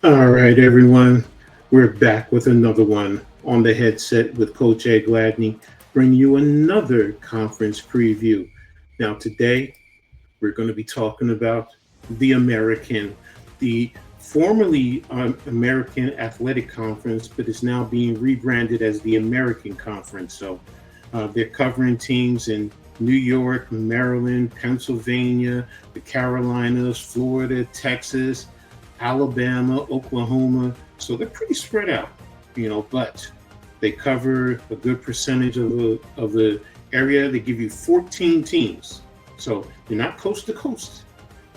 All right, everyone. We're back with another one on the headset with Coach Ed Gladney, bringing you another conference preview. Now, today we're going to be talking about the American, the formerly American Athletic Conference, but is now being rebranded as the American Conference. So they're covering teams in New York, Maryland, Pennsylvania, the Carolinas, Florida, Texas, Alabama, Oklahoma. So they're pretty spread out, but they cover a good percentage of the area. They give you 14 teams. So you're not coast to coast,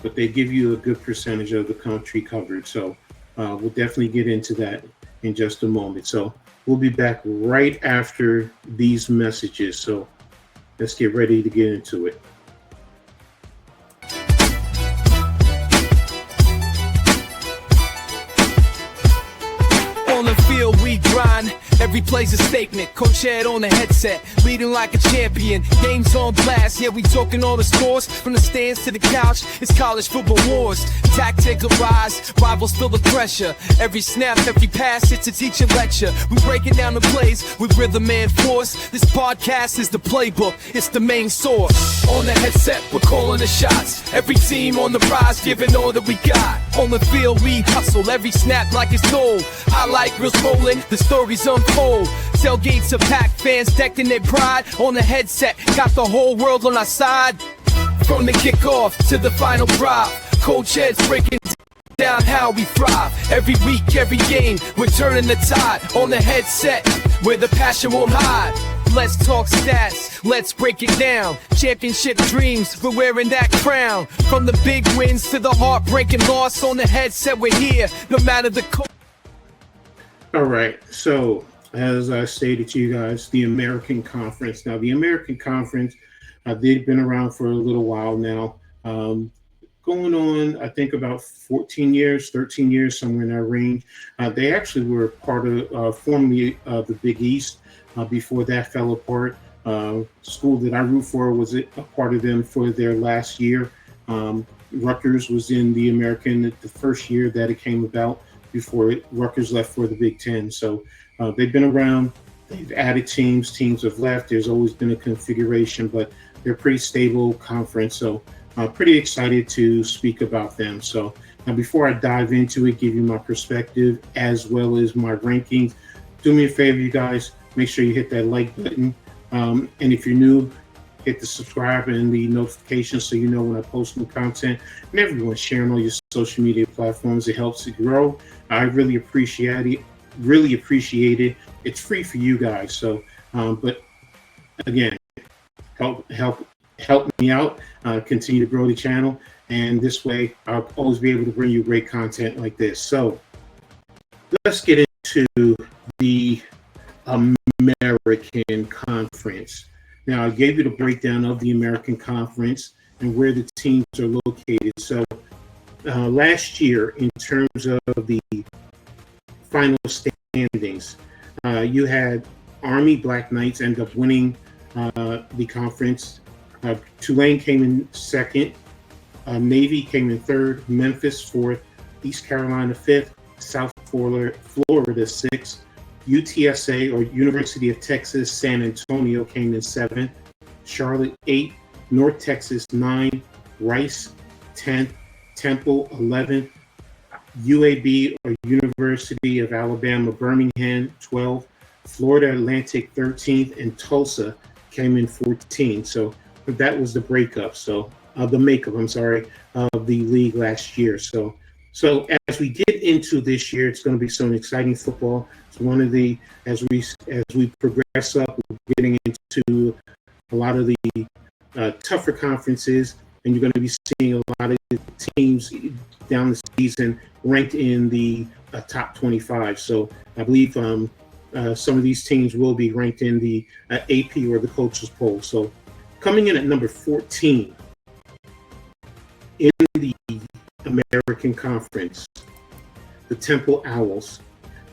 but they give you a good percentage of the country covered. So we'll definitely get into that in just a moment. So we'll be back right after these messages. So let's get ready to get into it. On the field we grind, every play's a statement. Coach Ed on the headset, leading like a champion. Games on blast, yeah, we talking all the scores. From the stands to the couch, it's college football wars. Tactical rise, rivals feel the pressure. Every snap, every pass, it's a teacher lecture. We breaking down the plays with rhythm and force. This podcast is the playbook, it's the main source. On the headset, we're calling the shots. Every team on the rise, giving all that we got. On the field, we hustle, every snap like it's gold. Highlight reels rolling, the stories unfold. Tailgates are packed, fans decked in their pride. On the headset, got the whole world on our side. From the kickoff to the final drop, Coach Ed's breaking down how we thrive. Every week, every game, we're turning the tide. On the headset, where the passion won't hide. Let's talk stats, let's break it down. Championship dreams, we're wearing that crown. From the big wins to the heartbreaking loss. On the headset, we're here, no matter the cost. All right. So, as I stated to you guys, the American Conference. Now, the American Conference, they've been around for a little while now. Going on, I think, about 14 years, 13 years, somewhere in that range. They actually were part of, formerly the Big East. Before that fell apart. School that I root for was a part of them for their last year. Rutgers was in the American the first year that it came about, before Rutgers left for the Big Ten. So they've been around. They've added teams. Teams have left. There's always been a configuration, but they're a pretty stable conference. So I'm pretty excited to speak about them. So now, before I dive into it, give you my perspective as well as my rankings, do me a favor, you guys. Make sure you hit that like button. And if you're new, hit the subscribe and the notifications so you know when I post new content. And everyone sharing all your social media platforms. It helps it grow. I really appreciate it. It's free for you guys. So, but again, help me out. Continue to grow the channel, and this way I'll always be able to bring you great content like this. So let's get into the American Conference. Now, I gave you the breakdown of the American Conference and where the teams are located. So last year, in terms of the final standings, you had Army Black Knights end up winning the conference. Tulane came in second. Navy came in third. Memphis fourth. East Carolina fifth. South Florida sixth. UTSA, or University of Texas San Antonio, came in seventh. Charlotte 8th. North Texas 9th. Rice 10th. Temple 11th. UAB, or University of Alabama Birmingham 12th. Florida Atlantic 13th, and Tulsa came in 14th. So that was the breakup. So the makeup, of the league last year. So as we get into this year, it's going to be some exciting football. It's one of the, as we progress up, we're getting into a lot of the tougher conferences, and you're going to be seeing a lot of teams down the season ranked in the top 25. So I believe some of these teams will be ranked in the AP, or the coaches poll. So coming in at number 14 in the American Conference, the Temple Owls.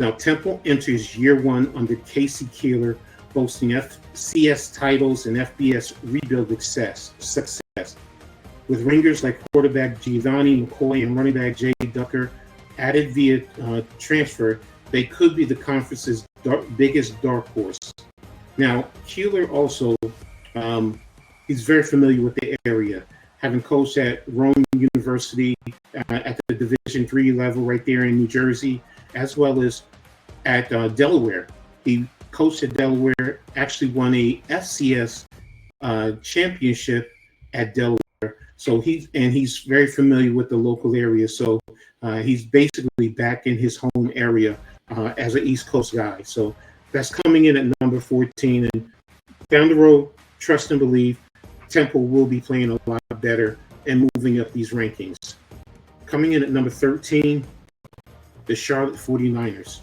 Now, Temple enters year one under Casey Keeler, boasting FCS titles and FBS rebuild success. With ringers like quarterback Giovanni McCoy and running back Jay Ducker, added via transfer, they could be the conference's biggest dark horse. Now, Keeler also, he's very familiar with the area, having coached at Rome University at the Division III level right there in New Jersey, as well as at Delaware. He coached at Delaware, actually won a FCS championship at Delaware. So he's very familiar with the local area. So he's basically back in his home area as an East Coast guy. So that's coming in at number 14. And down the road, trust and believe, Temple will be playing a lot better and moving up these rankings. Coming in at number 13, the Charlotte 49ers.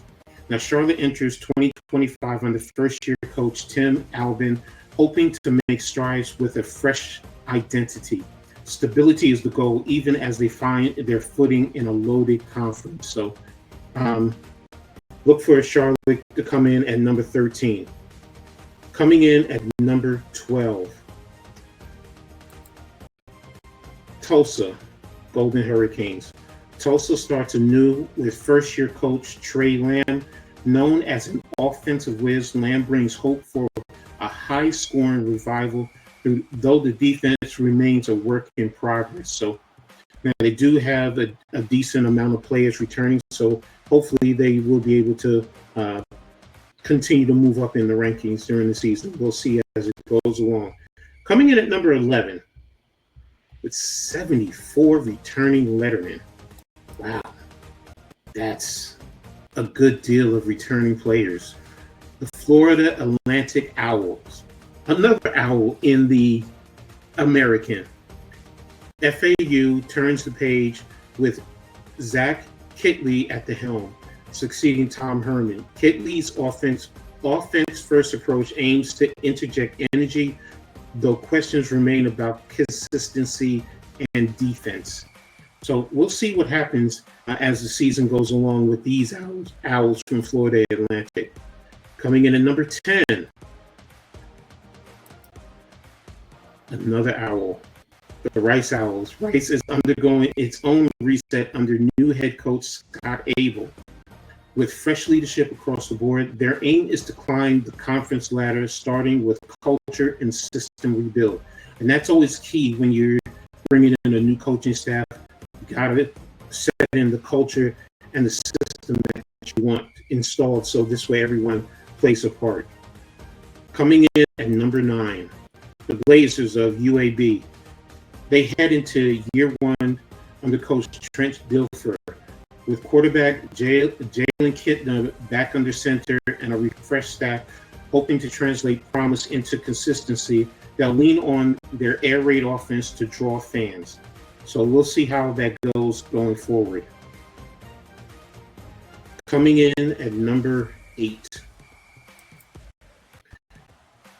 Now, Charlotte enters 2025 under first-year coach Tim Albin, hoping to make strides with a fresh identity. Stability is the goal, even as they find their footing in a loaded conference. So look for Charlotte to come in at number 13. Coming in at number 12, Tulsa Golden Hurricanes. Tulsa starts anew with first-year coach Trey Lamb. Known as an offensive whiz, Lamb brings hope for a high-scoring revival, though the defense remains a work in progress. So now they do have a decent amount of players returning, so hopefully they will be able to continue to move up in the rankings during the season. We'll see as it goes along. Coming in at number 11 with 74 returning lettermen. Wow, that's a good deal of returning players. The Florida Atlantic Owls, another owl in the American. FAU turns the page with Zach Kittley at the helm, succeeding Tom Herman. Kittley's offense-first approach aims to interject energy, though questions remain about consistency and defense. So we'll see what happens as the season goes along with these owls from Florida Atlantic. Coming in at number 10, another owl, the Rice Owls. Rice is undergoing its own reset under new head coach Scott Abel. With fresh leadership across the board, their aim is to climb the conference ladder, starting with culture and system rebuild. And that's always key when you're bringing in a new coaching staff. You got to set in the culture and the system that you want installed, so this way everyone plays a part. Coming in at number 9, the Blazers of UAB. They head into year one under coach Trent Dilfer, with quarterback Jalen Kitna back under center and a refreshed staff, hoping to translate promise into consistency. They'll lean on their air raid offense to draw fans. So we'll see how that goes going forward. Coming in at number 8,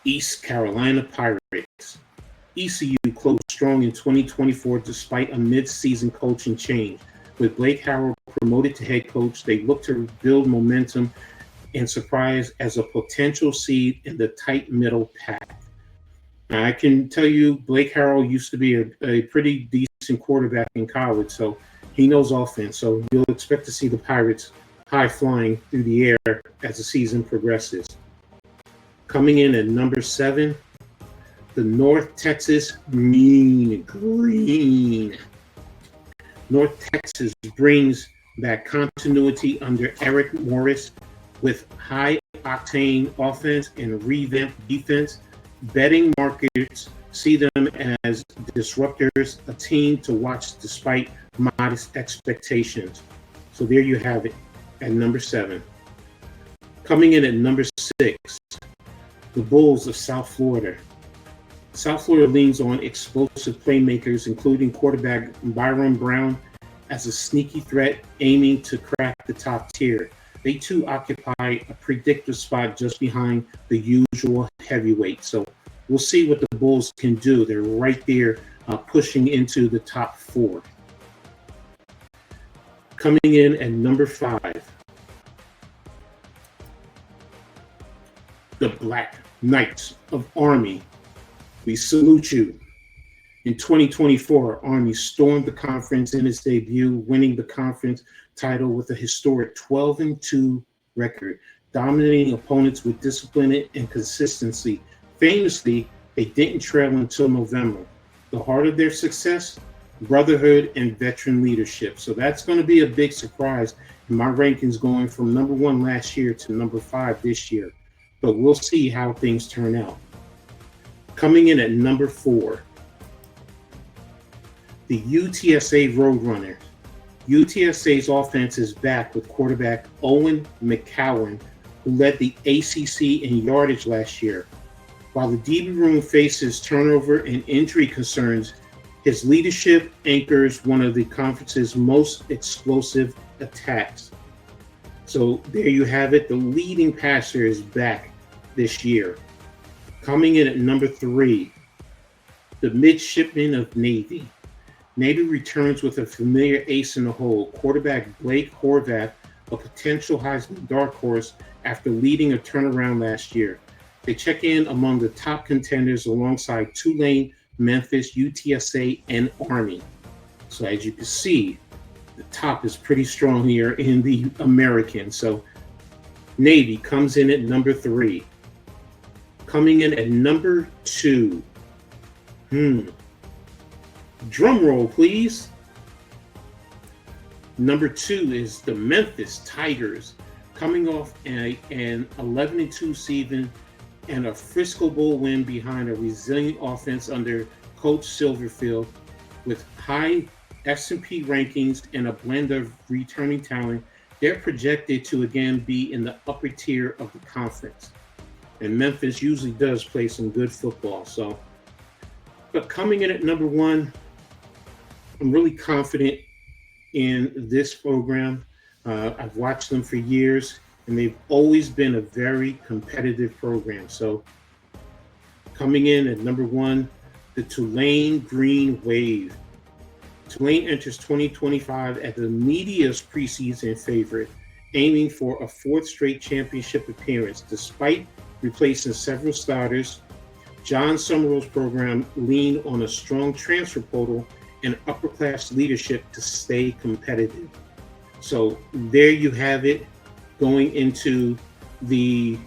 East Carolina Pirates. ECU closed strong in 2024 despite a mid-season coaching change. With Blake Harrell promoted to head coach, they look to build momentum and surprise as a potential seed in the tight middle pack. Now, I can tell you Blake Harrell used to be a pretty decent quarterback in college, so he knows offense. So you'll expect to see the Pirates high flying through the air as the season progresses. Coming in at number 7, the North Texas Mean Green. North Texas brings back continuity under Eric Morris with high-octane offense and revamped defense. Betting markets see them as disruptors, a team to watch despite modest expectations. So there you have it at number 7. Coming in at number 6, the Bulls of South Florida. South Florida leans on explosive playmakers, including quarterback Byron Brown, as a sneaky threat aiming to crack the top tier. They too occupy a predictive spot just behind the usual heavyweight. So we'll see what the Bulls can do. They're right there pushing into the top 4. Coming in at number 5, the Black Knights of Army. We salute you. In 2024, Army stormed the conference in its debut, winning the conference title with a historic 12-2 record, dominating opponents with discipline and consistency. Famously, they didn't trail until November. The heart of their success, brotherhood and veteran leadership. So that's going to be a big surprise in my rankings, going from number 1 last year to number 5 this year. But we'll see how things turn out. Coming in at number 4, the UTSA Roadrunners. UTSA's offense is back with quarterback Owen McCowan, who led the ACC in yardage last year. While the DB room faces turnover and injury concerns, his leadership anchors one of the conference's most explosive attacks. So there you have it. The leading passer is back this year. Coming in at number 3, the Midshipmen of Navy. Navy returns with a familiar ace in the hole, quarterback Blake Horvath, a potential Heisman dark horse after leading a turnaround last year. They check in among the top contenders alongside Tulane, Memphis, UTSA, and Army. So as you can see, the top is pretty strong here in the American. So Navy comes in at number 3. Coming in at number 2. Drum roll, please. Number 2 is the Memphis Tigers, coming off an 11-2 season and a Frisco Bowl win behind a resilient offense under Coach Silverfield. With high S&P rankings and a blend of returning talent, they're projected to again be in the upper tier of the conference. And Memphis usually does play some good football. But coming in at number 1, I'm really confident in this program. I've watched them for years, and they've always been a very competitive program. So coming in at number 1, the Tulane Green Wave. Tulane enters 2025 as the media's preseason favorite, aiming for a 4th straight championship appearance. Despite replacing several starters, John Summerall's program leaned on a strong transfer portal and upper-class leadership to stay competitive. So there you have it, going into the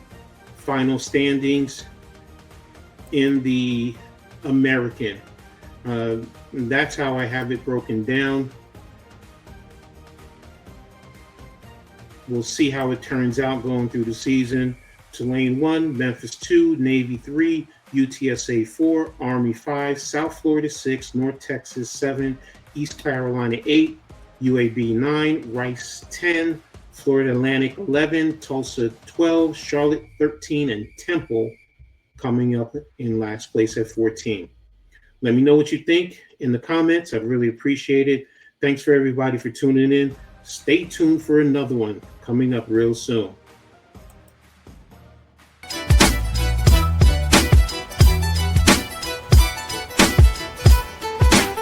final standings in the American. That's how I have it broken down. We'll see how it turns out going through the season. Tulane 1, Memphis 2, Navy 3, UTSA 4, Army 5, South Florida 6, North Texas 7, East Carolina 8, UAB 9, Rice 10, Florida Atlantic 11, Tulsa 12, Charlotte 13, and Temple coming up in last place at 14. Let me know what you think in the comments. I'd really appreciate it. Thanks for everybody for tuning in. Stay tuned for another one coming up real soon.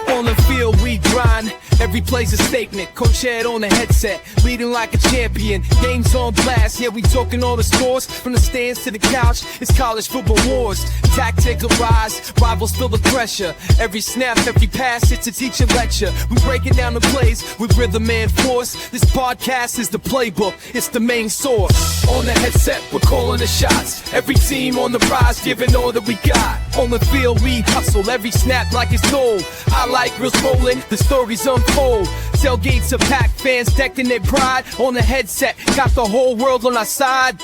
On the field we grind, every play's a statement. Coach head on the headset, leading like a champion. Games on blast, yeah we talking all the scores. From the stands to the couch, it's college football wars. Tactical rise, rivals feel the pressure. Every snap, every pass, it's a teacher lecture. We breaking down the plays with rhythm and force. This podcast is the playbook, it's the main source. On the headset, we're calling the shots. Every team on the rise, giving all that we got. On the field we hustle, every snap like it's gold. I like real rolling, the stories unfold. Tailgates are packed, fans decked in their pride. On the headset, got the whole world on our side.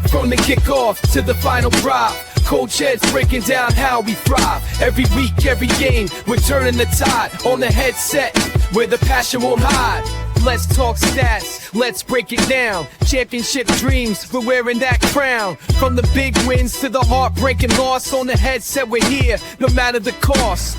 From the kickoff to the final drive, Coach Ed's breaking down how we thrive. Every week, every game, we're turning the tide. On the headset, where the passion won't hide. Let's talk stats, let's break it down. Championship dreams, we're wearing that crown. From the big wins to the heartbreaking loss. On the headset, we're here, no matter the cost.